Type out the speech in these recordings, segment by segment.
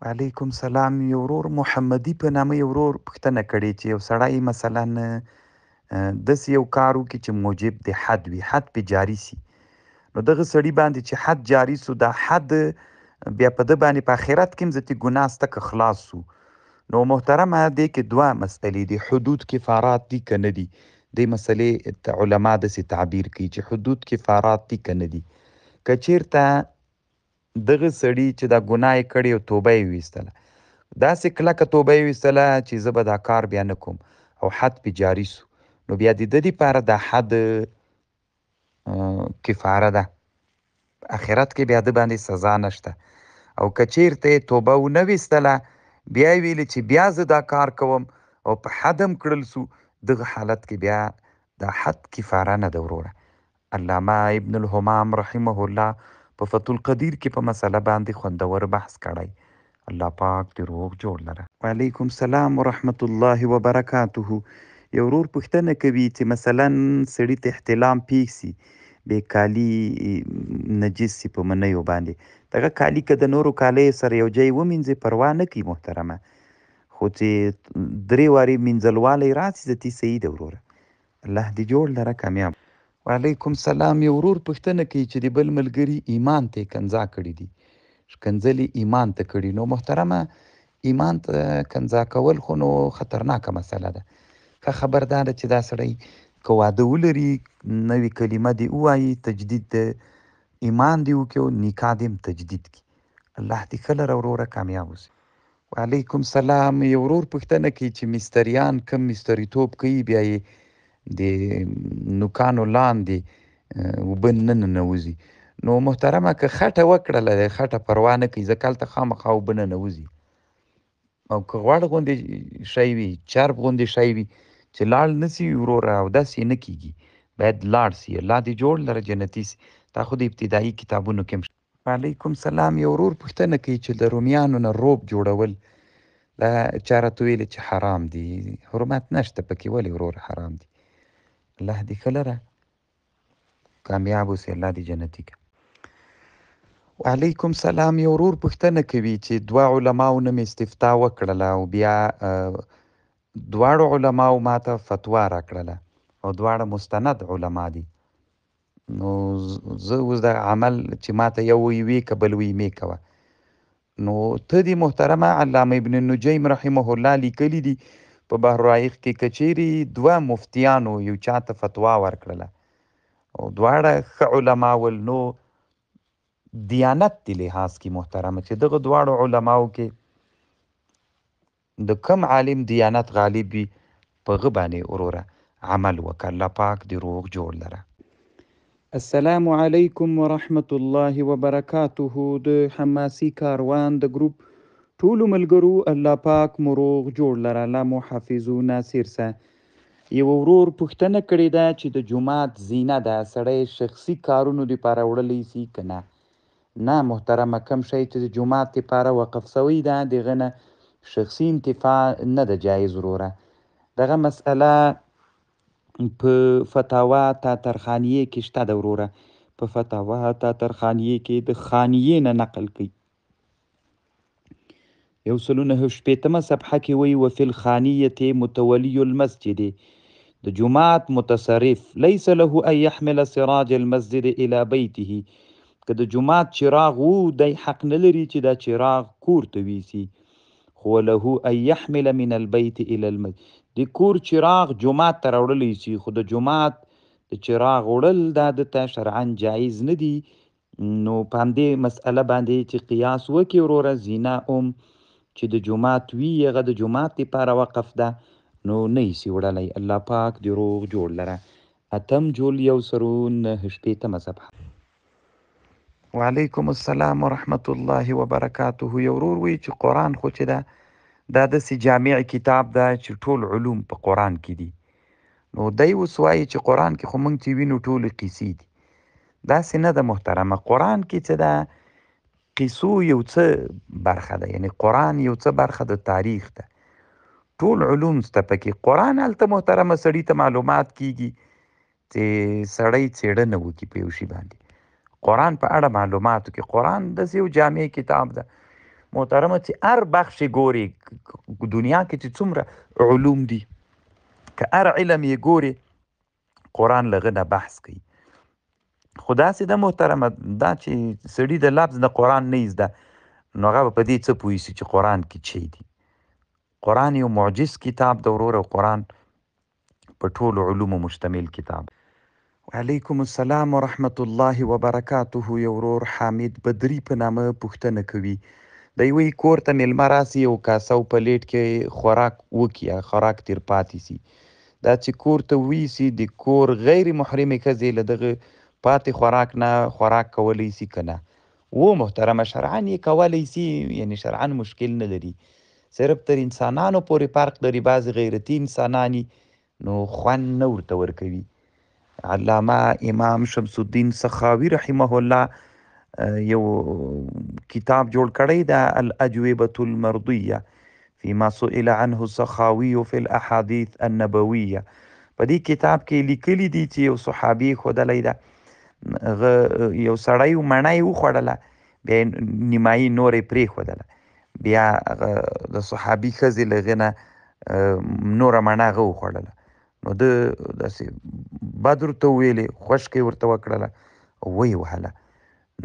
وعلیکم سلام. یو ورور محمدي په نامه یو ورور پوښتنه کړې چې یو سړی مثلا داسې یو کار وکړي چې موجب د حد وي، حد پې جاري سي، نو دغه سړي باندې چې حد جاري سو، دا حد بیا په ده باندې په آخرت کې هم ځکه ګناه سته که خلاص سو. نو محترمه دې کې دوه مسئلې دي، حدود کفارات دي که نه دي. دې مسئلې علما داسې تعبیر کوي چې حدود کفارات دي که نه دي. که چیرته دغه سړي چې دا ګناه یې کړې او توبه یې ویستله، داسې کلکه توبه یې ویستله چې زه به دا کار بیا نه کوم او حد پې جاري سو، نو بیا د ده دپاره دا حد کفاره ده. آخرت کې بیا ده باندې سزا نشته. او که چیرته یې توبه ونه ویستله، بیا یې ویلې چې بیا زه دا کار کوم او په حد هم کړل سو، دغه حالت کې بیا دا حد کفاره نه ده وروره. علامه ابن الحمام رحمه الله په فتح القدیر کې په مسله باندې خوندور بحث کړی. الله پاک دې روغ جوړ لره. وعلیکم السلام ورحمت الله وبرکاته. یو ورور پوښتنه کوي چې مثلا سړي ته احتلام پیښ سي، بې کالي نجس سي په منیو باندې، دغه کالي که د نورو کالیو سره یو ځای ومینځي پروا نه کوي محترمه، خو چې 3 وارې مینځلوالی راسي ذاتي صحیح ده وروره. الله دې جوړ لره، کامیاب. وعلیکم سلام. یو ورور پوښتنه کوي چې د بل ملګري ایمان ته یې کنځا کړي دي، ښکنځلې ایمان ته کړي. نو محترمه ایمان ته کنځا کول خو نو خطرناکه مسله ده. ښه خبر دا ده چې دا سړی که واده ولري، نوې کلمه دې ووایي، تجدید د ایمان دې وکړي او نکاح دې هم تجدید کړي. الله دې ښه لره وروره، کامیاب اوسي. وعلیکم سلام. یو ورور پوښتنه کوي چې مستریان کم مستریتوب کوي، بیا یې د نوکانو لاندې اوبه نه ننوځي. نو محترمه که خټه وکړله، د خټه پروا نه کوي، ځکه هلته خامخا اوبه ننوځي. او که غوړ غوندې شی وي، چرب غوندې شی وي چې لاړ نه سي وروره، او داسې نه کیږي، باید لاړ سي. الله دې جوړ لره، جنتي سي. دا خو د ابتدایي کتابونو کې هم شته. وعلیکم سلام. یو ورور پوښتنه کوي چې د رومیانو نه روب جوړول، دا چا راته ویلې چې حرام دي. حرمت نشته پکې، ولې وروره حرام دي؟ الله دې ښه لره، کامیاب اوسې، الله دې جنتي کړي. وعلیکم سلام. یو ورور پوښتنه کوي چې 2 علماو نه مې استفتا وکړله او بیا 2 علماو ماته فتوا راکړله او 2 مستند علما دي. نو زه اوس د عمل چې ماته یو وی وی که بل وی مې کوه. نو ته دې محترمه علامه ابن نجیم رحمه الله لیکلي دي په بحر الرائق کې، که چیرې 2 مفتیانو یو چاته فتوا ورکړله او 2 ښه علما ول، نو دیانت دی لحاظ کې محترمه چې دغه 2 علماو کې د کم عالم دیانت غالب وي، په هغه باندې وروره عمل وکړه. الله پاک دې روغ جوړ لره. السلام علیکم ورحمت الله وبرکاته. د حماسي کاروان د ګروپ ټولو ملګرو، الله پاک مو روغ جوړ لره، الله مو حافظ و ناصر سه. یو ورور پوښتنه کړې ده چې د جومات زینه ده، سړی شخصي کارونو دپاره وړلی سي که نه؟ نه محترمه، کم شی چې د جومات دپاره وقف سوی ده، د هغه نه شخصي انتفاع نه ده جایز وروره. دغه مسئله په فتاوا تاترخانیې کې شته ده وروره. په فتاوا تاترخانیې کې د خانیې نه نقل کوي، 109 صفحه کې وایي وفي الخانیة متولی المسجد، د جومات متصرف لیس له ان يحمل سراج المسجد الى بیته، که د جومات چراغ وو دی حق نه لري چې دا چراغ کور ته ویسي، خو له ان يحمل من البيت الى المسجد، د کور چراغ جومات ته راوړلی سي، خو د جومات د چراغ وړل دا دته شرعا جایز نه دي. نو په همدې مسئله باندې چې قیاس وکړي وروره، زینه چې د جومات وي هغه د جومات دپاره وقف ده، نو نه یې سي وړلی. الله پاک دې روغ جوړ لره. 8 جول 109 صفحه. وعلیکم السلام ورحمت الله وبرکاته. یو ورور وایي چې قرآن خو چې ده، دا داسې جامع کتاب ده چې ټول علوم په قرآن کې دي. نو دی اوس وایي چې قرآن کې خو موږ چې وینو ټولې قیسې دي. داسې نه ده محترمه. قرآن کې څه ده، قیسو یو څه برخه ده، یعنی قرآن یو څه برخه د تاریخ ده، ټول علوم شته پکې. قرآن هلته محترمه سړي ته معلومات کیږي چې سړی څېړنه وکړي په یو شي باندې، قرآن په اړه معلوماتو کې. قرآن داسې یو جامع کتاب ده، محترمه چې هر بخش یې ګوري دنیا کې چې څومره علوم دي که هر علم یې ګوري قرآن له هغه نه بحث کوي. خو داسې ده محترمه دا چې سړي د لفظ نه قرآن نه زده نو هغه به په دې څه پوه شي چې قرآن کې څه دي. قرآن یو معجز کتاب ده وروره، قرآن په ټولو علومو مشتمل کتاب. وعلیکم السلام ورحمت الله وبرکاته. یو ورور حامد بدری په نامه پوښتنه کوي. دی وایي کور ته میلمه راسي یو کاسه په لیټ کې خوراک وکړي، خوراک تیر پاتې سي. دا چې کور ته ویسي د کور غیر محرمې ښځې له دغه پاتې خوراک نه خوراک کولی سي که نه؟ محترمه شرعاً یې کولی سي، یعنی شرعاً مشکل نه لري، صرف تر انسانانو پورې فرق لري. بعضې غیرتي انسانان نو خوند نه ورته ورکوي. علامه امام شمس الدین سخاوي رحمه الله یو کتاب جوړ کړی ده، الاجوبة المرضیه فيما سئل عنه السخاوي في الاحاديث النبويه. په دې کتاب کې لیکلي دي چې یو صحابي ښودلی ده یو سړی مڼۍ وخوړله، بیا یې نیمایي نورې پرېښودله، بیا د صحابي ښځې له هغې نه نوره مڼه هغه وخوړله. نو ده داسې بد ورته وویلې، خوشکې ورته وکړله، ویې وهله.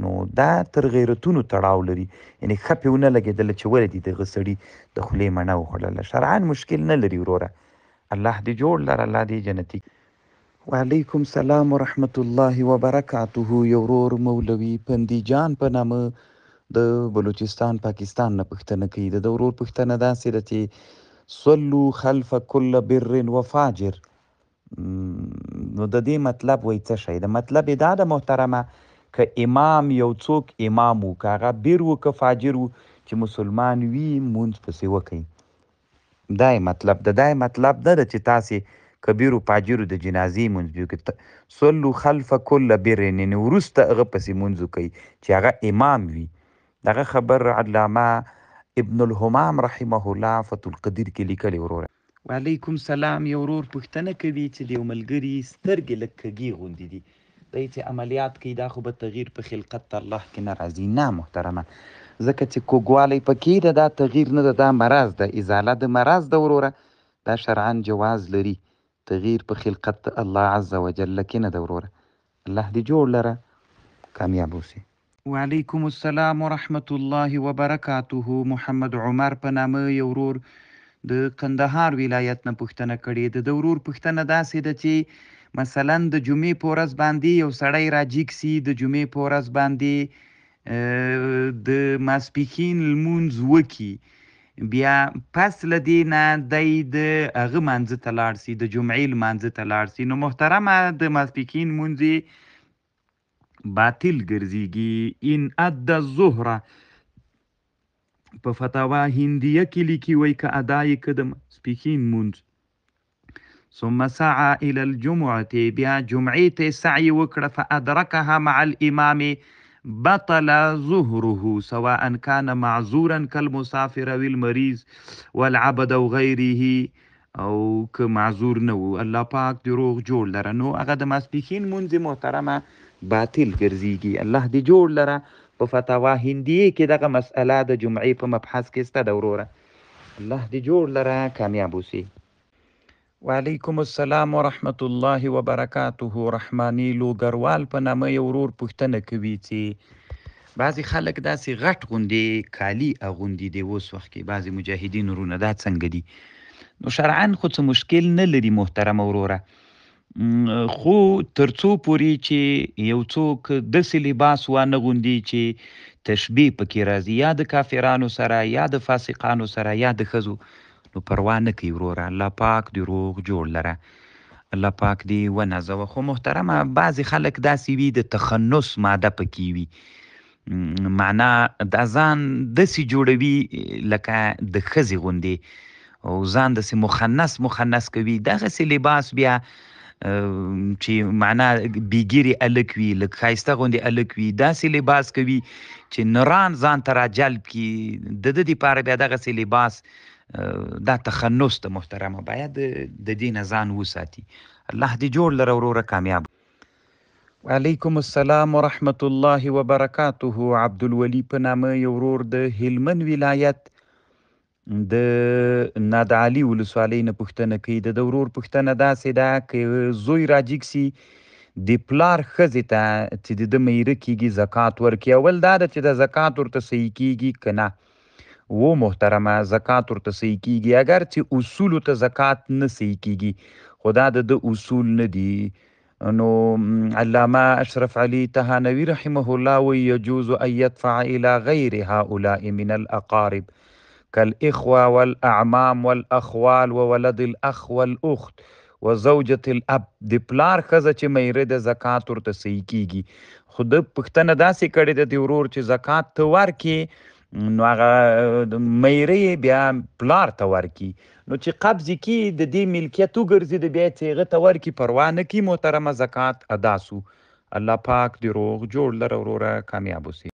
نو دا تر غیرتونو تړاو لري، یعنې ښه پې ونه لګېدله چې ولې دې دغه سړي د خولې مڼه وخوړله. شرعاً مشکل نه لري وروره، الله دې جوړ لره، الله دې جنتي. وعلیکم السلام ورحمت الله وبرکاته. یو ورور مولوي پندي جان په نامه د بلوچستان پاکستان نه پوښتنه کوي. د ورور پوښتنه داسې ده چې صلو خلف کل بر و فاجر، نو د دې مطلب وایي څه شی ده؟ مطلب یې دا ده محترمه که امام یو څوک امام و، که هغه بیر و که فاجر و، چې مسلمان وي مونځ پسې وکوي. دا یې مطلب ده. دا یې مطلب نه ده چې تاسې کبیرو فاجرو د جنازې مونځ وکړي. صلو خلف کل بر، یعنې وروسته هغه پسې مونځ وکوي چې هغه امام وي. دغه خبر علامه ابن الهمام رحمه الله فتح القدیر کې لیکلی وروره. وعلیکم السلام. یو ورور پوښتنه کوي چې د یو ملګري سترګې لږ کږې غوندې دي، دی چې عملیات کوي دا خو به تغییر په خلقت الله کې نه راځي؟ نه محترمه، ځکه چې کوږوالی پکې ده، دا تغییر نه ده، دا مرض ده، ازاله د مرض ده وروره. دا شرعاً جواز لري، تغییر په خلقت الله عز وجل کې نه ده وروره. الله دې جوړ لره، کامیاب اوسي. وعلیکم السلام ورحمت الله وبرکاته. محمد عمر په نامه یو ورور د کندهار ولایت نه پوښتنه کړې. د ورور پوښتنه داسې ده چې مثلا د جمعې په ورځ باندې یو سړی راجیګ سي، د جمعې په ورځ باندې د ماسپښین لمونځ وکي، بیا پس له دې نه دی د هغه مانځه ته لاړ سي، د جمعې لمانځه ته لاړ سي، نو محترمه د ماسپښین لمونځ باطل ګرځيږي. ان ادى الظهر په فتاوا هندیه کې لیکي وایي که ادا یې که د ماسپښین مونځ ثم سعى الى الجمعه، بیا جمعې ته سعی وکړه، فادرکها مع الامام بطل ظهره سواء كان معذورا كالمسافر او المريض والعبد او غیره، او که معذور نه و، الله پاک دې روغ جوړ لره، نو هغه د ماسپښین مونځ محترمه باطل ګرځيږي. الله دې جوړ لره. په فتاوا هندیه کې دغه مسئله د جمعې په مبحث کې سته ده وروره. الله دې جوړ لره، کامیاب اوسي. وعلیکم السلام ورحمت الله وبرکاته. رحماني لوګروال په نامه یو ورور پوښتنه کوي چې بعضې خلک داسې غټ غوندې کالي اغوندي د اوس وخت کې، بعضې مجاهدین ورونه، دا څنګه دي؟ نو شرعاً خو څه مشکل نه لري محترمه وروره، خو تر څو پورې چې یو څوک داسې لباس وانه غوندي چې تشبیه پکې راځي یا د کافرانو سره یا د فاسقانو سره یا د ښځو، نو پروا نه کوي وروره. الله پاک دې روغ جوړ لره، الله پاک دې ونازوه. خو محترمه بعضې خلک داسې وي د تخنص ماده پکې وي، معنا د ځان داسې جوړوي لکه د ښځې غوندې، او ځان داسې مخنث کوي. دغسې لباس بیا چې معنا بیګیري الک وي، لږ ښایسته غوندې الک وي، داسې لباس کوي چې نران ځان ته راجلب کړي، د ده دپاره بیا دغسې لباس دا تخنص ته محترمه باید د دې نه ځان وساتي. الله دې جوړ لره وروره، کامیاب. وعلیکم السلام ورحمت الله وبرکاته. عبدالولي په نامه یو ورور د هلمند ولایت د نادعلي ولسوالۍ نه پوښتنه کوي. د ورور پوښتنه داسې ده که زوی راجیګ سي د پلار ښځې ته چې د ده میره کیږي زکات ورکړي. اول دا ده چې د زکات ورته صحیح کیږي که نه. و محترمه زکات ورته صحیح کیږي، اگر چې اصولو ته زکات نه صحیح کیږي، خو دا د ده اصول نه دي. نو علامه اشرف علي تهانوي رحمه الله وی يجوز ان يدفع الى غیر هؤلاء من الاقارب كالاخوه والاعمام والاخوال وولد الاخ والاخت وزوجة الاب. د پلار ښځه چې میره د زکات ورته صحیح کیږي، خو د پوښتنه داسې کړې ده د ورور چې زکات ته ورکې نو هغه میره یې بیا پلار ته ورکي، نو چې قبض کی د دې ملکیت وګرځي د بیا چې هغه ته ورکي پروا نه کي محترمه زکات ادا سو. الله پاک دې روغ جوړ لره وروره، کامیاب اوسې.